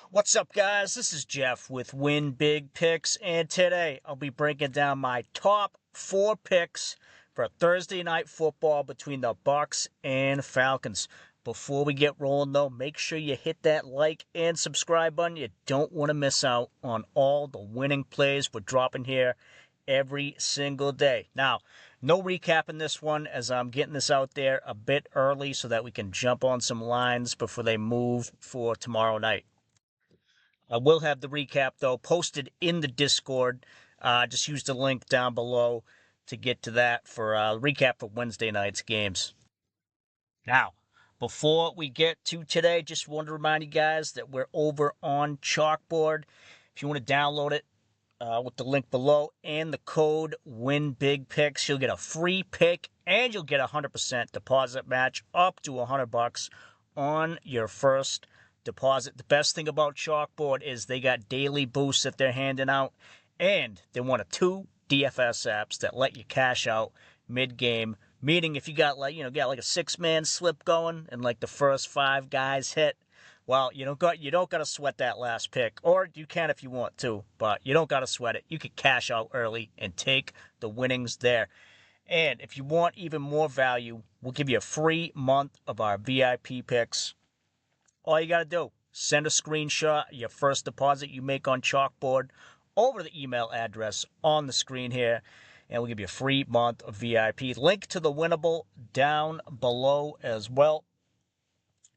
What's up, guys? This is Jeff with WINBIGPICKS, and today I'll be breaking down my top 4 picks for Thursday night football between the Bucks and Falcons. Before we get rolling, though, make sure you hit that like and subscribe button. You don't want to miss out on all the winning plays we're dropping here every single day. Now, no recap in this one, as I'm getting this out there a bit early so that we can jump on some lines before they move for tomorrow night. I will have the recap, though, posted in the Discord. Just use the link down below to get to that for recap for Wednesday night's games. Now, before we get to today, just want to remind you guys that we're over on Chalkboard. If you want to download it with the link below and the code WINBIGPICKS, you'll get a free pick and you'll get a 100% deposit match up to $100 on your first deposit. The best thing about Chalkboard is they got daily boosts that they're handing out, and they're one of 2 DFS apps that let you cash out mid-game. Meaning, if you got like a 6-man slip going and like the first 5 guys hit, well, you don't got to sweat that last pick, or you can if you want to, but you don't got to sweat it. You could cash out early and take the winnings there. And if you want even more value, we'll give you a free month of our VIP picks. All you got to do, send a screenshot of your first deposit you make on Chalkboard over to the email address on the screen here, and we'll give you a free month of VIP. Link to the winnable down below as well.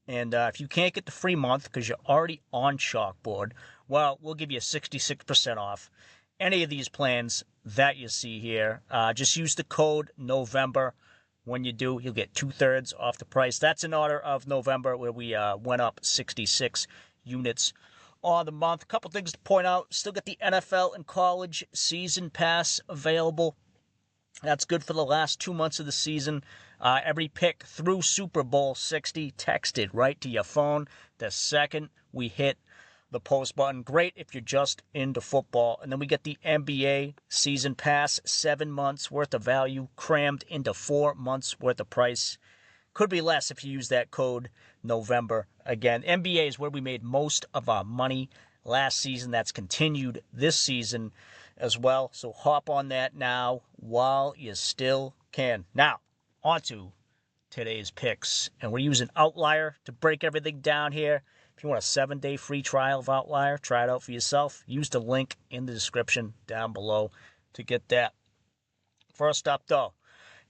And if you can't get the free month because you're already on Chalkboard, well, we'll give you 66% off any of these plans that you see here. Just use the code November. When you do, you'll get 2/3 off the price. That's in honor of November, where we went up 66 units on the month. A couple things to point out. Still got the NFL and college season pass available. That's good for the last 2 months of the season. Every pick through Super Bowl 60 texted right to your phone the second we hit the post button. Great if you're just into football. And then we get the NBA season pass, 7 months worth of value crammed into 4 months worth of price. Could be less if you use that code November. Again, NBA is where we made most of our money last season. That's continued this season as well. So hop on that now while you still can. Now, on to today's picks. And we're using Outlier to break everything down here. If you want a 7-day free trial of Outlier, try it out for yourself. Use the link in the description down below to get that. First up, though,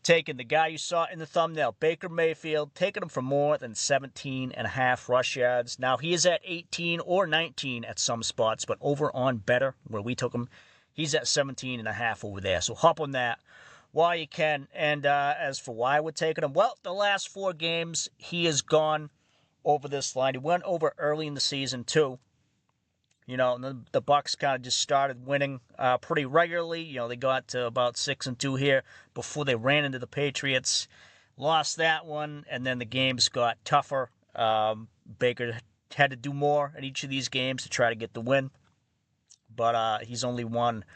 taking the guy you saw in the thumbnail, Baker Mayfield, taking him for more than 17.5 rush yards. Now, he is at 18 or 19 at some spots, but over on Betr, where we took him, he's at 17.5 over there. So hop on that while you can. And as for why we're taking him, well, the last 4 games, he has gone over this line. He went over early in the season, too. You know, and the Bucks kind of just started winning pretty regularly. You know, they got to about 6-2 here before they ran into the Patriots. Lost that one, and then the games got tougher. Baker had to do more in each of these games to try to get the win. But he's only won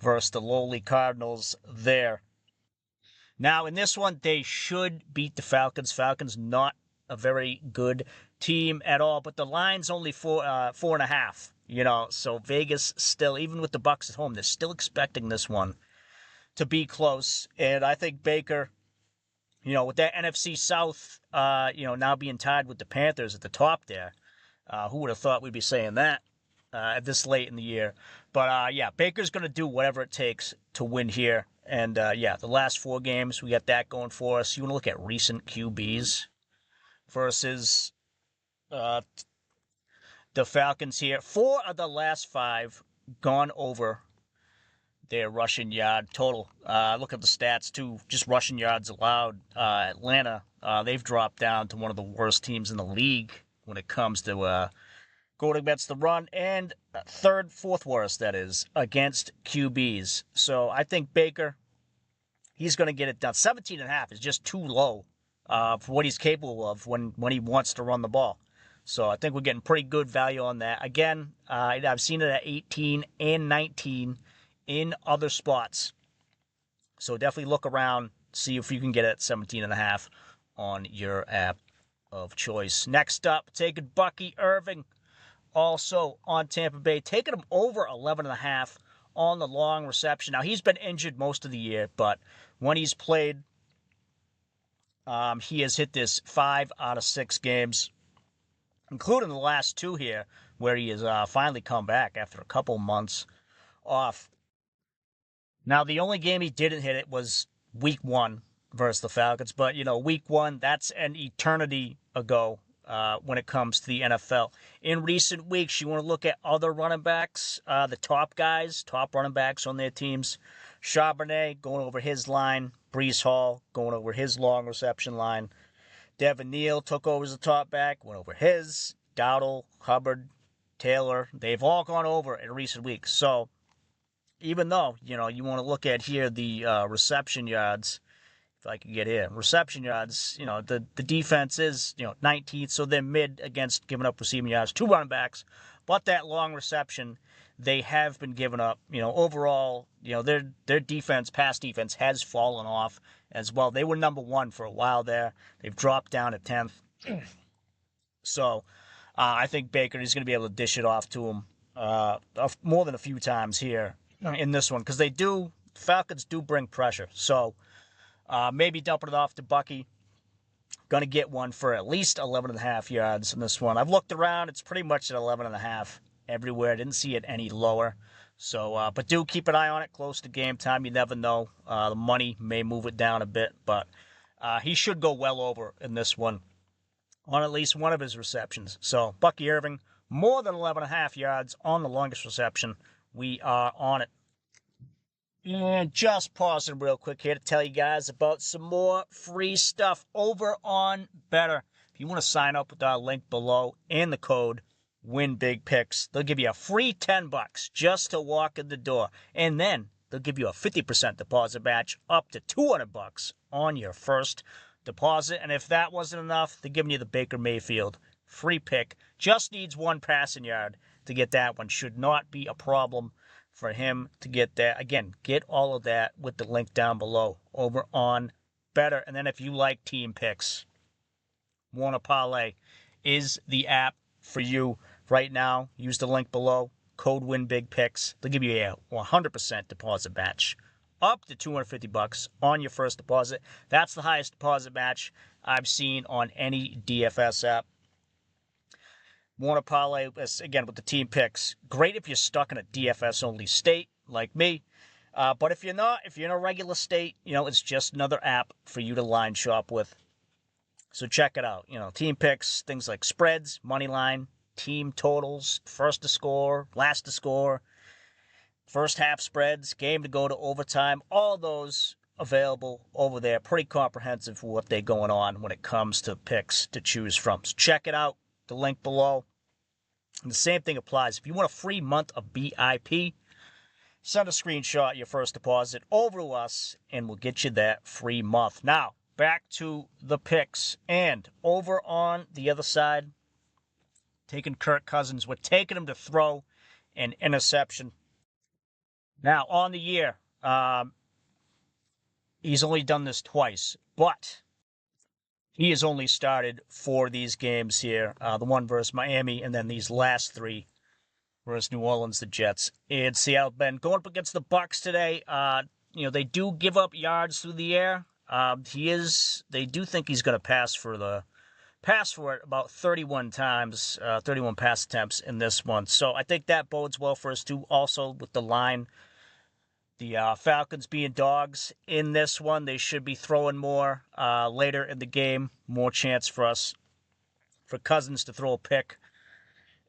versus the lowly Cardinals there. Now, in this one, they should beat the Falcons. Falcons not a very good team at all, but the line's only 4.5. You know, so Vegas still, even with the Bucks at home, they're still expecting this one to be close. And I think Baker, you know, with that NFC South, now being tied with the Panthers at the top there, who would have thought we'd be saying that this late in the year? But Baker's going to do whatever it takes to win here. And the last 4 games, we got that going for us. You want to look at recent QBs versus the Falcons here. 4 of the last 5 gone over their rushing yard total. Look at the stats, too. Just rushing yards allowed. Atlanta, they've dropped down to one of the worst teams in the league when it comes to going against the run. And 3rd, 4th worst, that is, against QBs. So I think Baker, he's going to get it done. 17.5 is just too low for what he's capable of when he wants to run the ball. So I think we're getting pretty good value on that. Again, I've seen it at 18 and 19 in other spots. So definitely look around, see if you can get it at 17.5 on your app of choice. Next up, taking Bucky Irving also on Tampa Bay, taking them over 11.5 on the long reception. Now, he's been injured most of the year, but when he's played, he has hit this 5 out of 6 games, including the last 2 here, where he has finally come back after a couple months off. Now, the only game he didn't hit it was week 1 versus the Falcons, but, week 1, that's an eternity ago when it comes to the NFL. In recent weeks, you want to look at other running backs, the top guys, top running backs on their teams. Charbonnet going over his line. Breece Hall going over his long reception line. Devin Neal took over as the top back, went over his. Dowdle, Hubbard, Taylor, they've all gone over in recent weeks. So even though, you want to look at here the reception yards, if I can get here, reception yards, the defense is, 19th, so they're mid against giving up receiving yards to running backs. But that long reception, they have been giving up. Overall, their defense, pass defense, has fallen off as well. They were number 1 for a while there. They've dropped down to 10th. So I think Baker is going to be able to dish it off to him more than a few times here in this one, because Falcons do bring pressure. So maybe dumping it off to Bucky. Going to get one for at least 11.5 yards in this one. I've looked around. It's pretty much at 11.5 everywhere. I didn't see it any lower. So, but do keep an eye on it close to game time. You never know. The money may move it down a bit, but he should go well over in this one on at least one of his receptions. So, Bucky Irving, more than 11.5 yards on the longest reception. We are on it. And just pausing real quick here to tell you guys about some more free stuff over on Betr. If you want to sign up with our link below and the code WINBIGPICKS, they'll give you a free $10 just to walk in the door. And then they'll give you a 50% deposit match up to $200 on your first deposit. And if that wasn't enough, they're giving you the Baker Mayfield free pick. Just needs 1 passing yard to get that one. Should not be a problem for him to get that. Again, get all of that with the link down below over on Betr. And then if you like team picks, Warner Parlay is the app for you right now. Use the link below, code WINBIGPICKS. They'll give you a 100% deposit match up to $250 on your first deposit. That's the highest deposit match I've seen on any DFS app. Warner Parlay, again, with the team picks. Great if you're stuck in a DFS-only state like me. But if you're not, if you're in a regular state, it's just another app for you to line shop with. So check it out. Team picks, things like spreads, money line, team totals, first to score, last to score, first half spreads, game to go to overtime, all those available over there. Pretty comprehensive for what they're going on when it comes to picks to choose from. So check it out. The link below. And the same thing applies. If you want a free month of BIP, send a screenshot of your first deposit over to us, and we'll get you that free month. Now, back to the picks. And over on the other side, taking Kirk Cousins. We're taking him to throw an interception. Now, on the year, he's only done this twice, but he has only started 4 of these games here, the one versus Miami, and then these last 3 versus New Orleans, the Jets, and Seattle. Ben going up against the Bucks today. They do give up yards through the air. They do think he's going to pass for it about 31 times, 31 pass attempts in this one. So I think that bodes well for us too. Also with the line, the Falcons being dogs in this one, they should be throwing more later in the game. More chance for Cousins to throw a pick.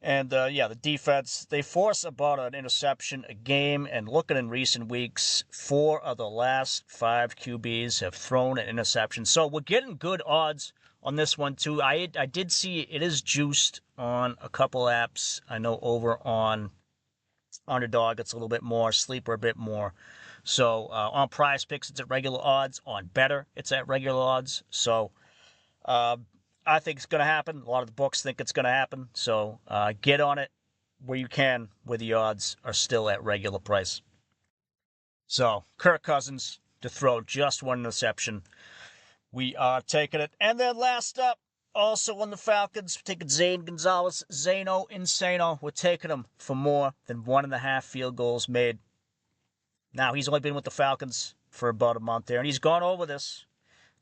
And, the defense, they force about an interception a game. And looking in recent weeks, 4 of the last 5 QBs have thrown an interception. So we're getting good odds on this one, too. I did see it is juiced on a couple apps. I know over on Underdog, it's a little bit more. Sleeper, a bit more. So on Prizepicks, it's at regular odds. On Betr, it's at regular odds. So I think it's going to happen. A lot of the books think it's going to happen. So get on it where you can, where the odds are still at regular price. So Kirk Cousins to throw just 1 interception. We are taking it. And then last up, Also on the Falcons, we're taking Zane Gonzalez. Zano Insano. We're taking him for more than 1.5 field goals made. Now, he's only been with the Falcons for about a month there, and he's gone over this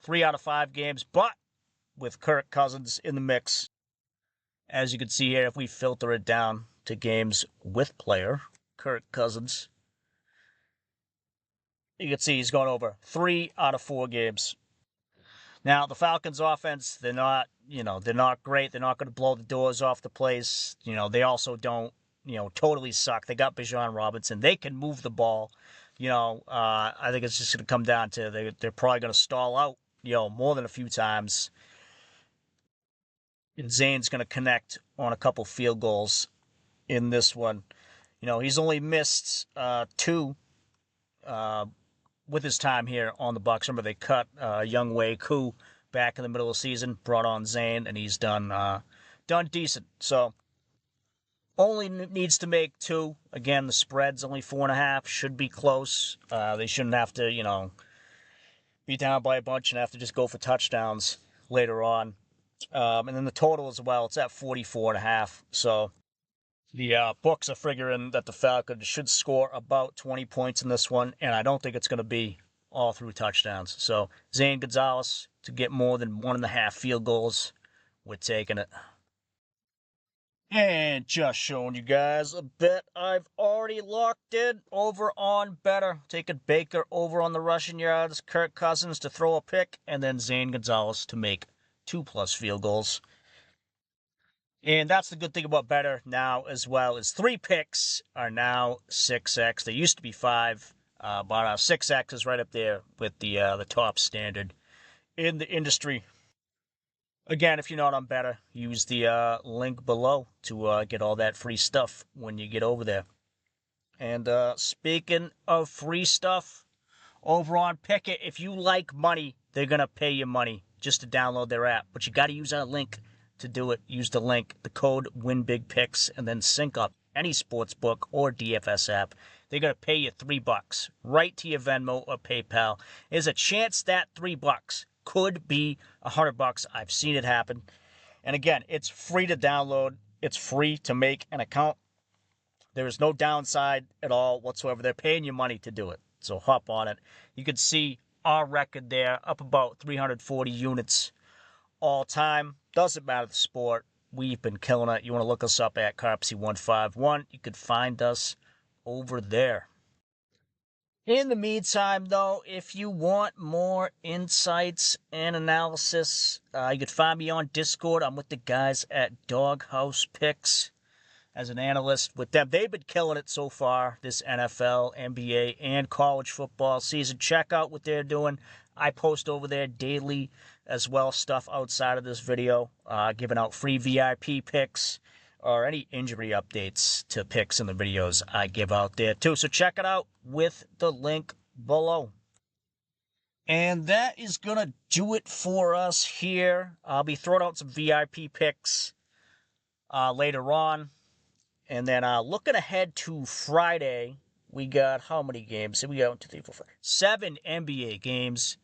3 out of 5 games, but with Kirk Cousins in the mix. As you can see here, if we filter it down to games with player, Kirk Cousins, you can see he's gone over 3 out of 4 games. Now, the Falcons offense, they're not great. They're not going to blow the doors off the place. They also don't, totally suck. They got Bijan Robinson. They can move the ball. I think it's just going to come down to they're probably going to stall out, more than a few times. And Zane's going to connect on a couple field goals in this one. He's only missed 2 with his time here on the Bucs. Remember, they cut Young Wei Koo back in the middle of the season, brought on Zane, and he's done decent. So only needs to make 2. Again, the spread's only 4.5. Should be close. They shouldn't have to, be down by a bunch and have to just go for touchdowns later on. And then the total as well, it's at 44.5. So the books are figuring that the Falcons should score about 20 points in this one, and I don't think it's going to be all through touchdowns. So Zane Gonzalez to get more than 1.5 field goals, we're taking it. And just showing you guys a bet I've already locked in over on Betr. Taking Baker over on the rushing yards, Kirk Cousins to throw a pick, and then Zane Gonzalez to make 2+ field goals. And that's the good thing about Betr now as well, is 3 picks are now 6x. They used to be 5, but 6x is right up there with the top standard in the industry. Again, if you're not on Betr, use the link below to get all that free stuff when you get over there. And speaking of free stuff, over on Pickett, if you like money, they're going to pay you money just to download their app. But you got to use our link to do it. Use the link, the code WINBIGPICKS, and then sync up any sportsbook or DFS app. They're going to pay you $3 right to your Venmo or PayPal. There's a chance that $3 could be $100. I've seen it happen. And again, it's free to download. It's free to make an account. There is no downside at all whatsoever. They're paying you money to do it. So hop on it. You can see our record there, up about 340 units all time. Doesn't matter the sport. We've been killing it. You want to look us up at Carpsy151. You could find us over there. In the meantime, though, if you want more insights and analysis, you could find me on Discord. I'm with the guys at Doghouse Picks as an analyst with them. They've been killing it so far, this NFL, NBA, and college football season. Check out what they're doing. I post over there daily as well, stuff outside of this video, giving out free VIP picks or any injury updates to picks in the videos I give out there too. So check it out with the link below. And that is going to do it for us here. I'll be throwing out some VIP picks later on. And then looking ahead to Friday, we got how many games? We got 1, 2, 3, 4, 5, 7 NBA games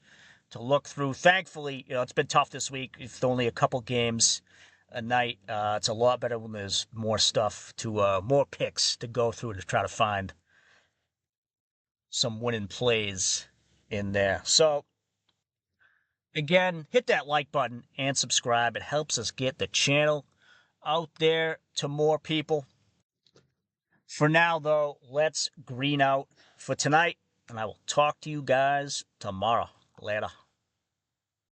to look through. Thankfully, it's been tough this week. It's only a couple games a night. It's a lot better when there's more stuff more picks to go through to try to find some winning plays in there. So, again, hit that like button and subscribe. It helps us get the channel out there to more people. For now, though, let's green out for tonight, and I will talk to you guys tomorrow. Later.